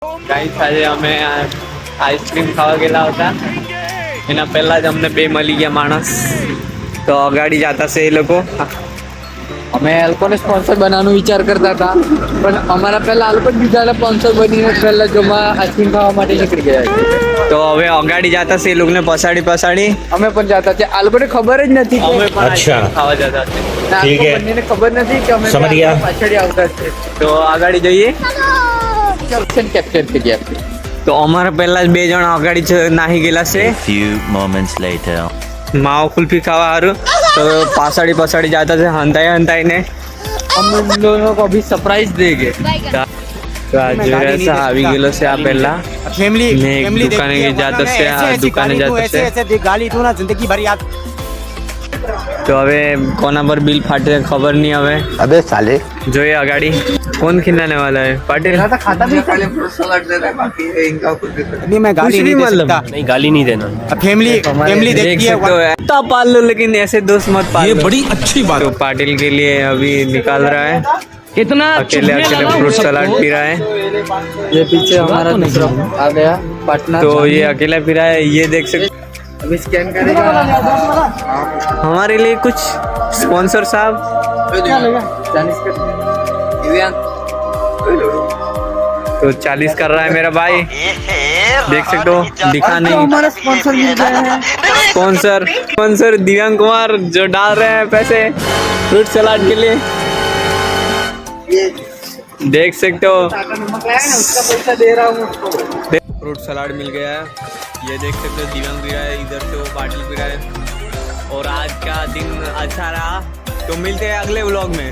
Guys આજે અમે ice cream ખાવા ગયેલા હતા. એના પહેલા જ અમને બે મળી ગયા માણસ, તો અગાડી જતા છે એ લોકો. અમે એ લોકોને સ્પોન્સર બનાવવાનો વિચાર કરતા હતા, પણ અમારા પહેલા આ લોકો બીજાને સ્પોન્સર બનીને પહેલા જોમાં આઈસ્ક્રીમ ખાવા માટે નીકળી ગયા છે. તો હવે અગાડી જતા છે એ લોકોને પછાડી અમે પણ જતા છે, આ લોકોને ખબર જ નથી અમે કે પણ આઈસ્ક્રીમ ખાવા જતા છે. આ ઠીક લોકો હે. બંનેને ખબર નથી કે અમે સમજ ગયા. પાછળ આવતા છે. તો આગળ જઈએ. કેપ્ચર થઈ ગયા. તો અમારા પહેલા જ બે જણ અગાડી નાહી ગયેલા છે A few moments later. માવો કુલ્ફી ખાવા સારું. તો પાછાડી જતા છે હંતાઈને. हम उन लोगों को अभी सरप्राइज देंगे. તો આ જોઈ રહ્યા છે, આવી ગયેલો છે આ પહેલા फैमिली ને એક દુકાને જાતો છે, આ દુકાને જાતો છે. गाली तू ना जिंदगी भर याद. તો હવે કોના પર બિલ ફાટે ખબર નહીં. હવે अबे साले જોઈએ अगाड़ी कौन खिलाने वाला है. पाटिल खाता भी नहीं, मैं गाली कुछ नहीं नहीं दे मतलब. सकता. नहीं गाली नहीं देना. फैमिली फैमिली देख देखती है. सकते हो इतना पाल लो, लेकिन ऐसे दोस्त मत पाल ये लो. बड़ी अच्छी बात तो पाटिल के लिए अभी निकाल रहा है, कितना अकेले फ्रूट सलाद पी रहा है. ये पीछे हमारा दूसरा आ गया पार्टनर. तो ये अकेला पी रहा है, ये देख सकते. अभी स्कैन करेगा. हमारे लिए कुछ स्पॉन्सर साहब. चालीस कर तो 40 कर रहा है मेरा भाई, देख सकते हो. दिखा नहीं हमारा स्पॉन्सर मिल गया है. स्पॉन्सर दिव्यांग कुमार जो डाल रहे हैं पैसे फ्रूट सलाद के लिए, देख सकते हो. उसका पैसा दे रहा हूँ उसको. फ्रूट सलाद मिल गया है, ये देख सकते हो. दिव्यांग पी रहा है, इधर से वो पाटिल पी रहा है. और आज का दिन अच्छा रहा. तो मिलते हैं अगले व्लॉग में.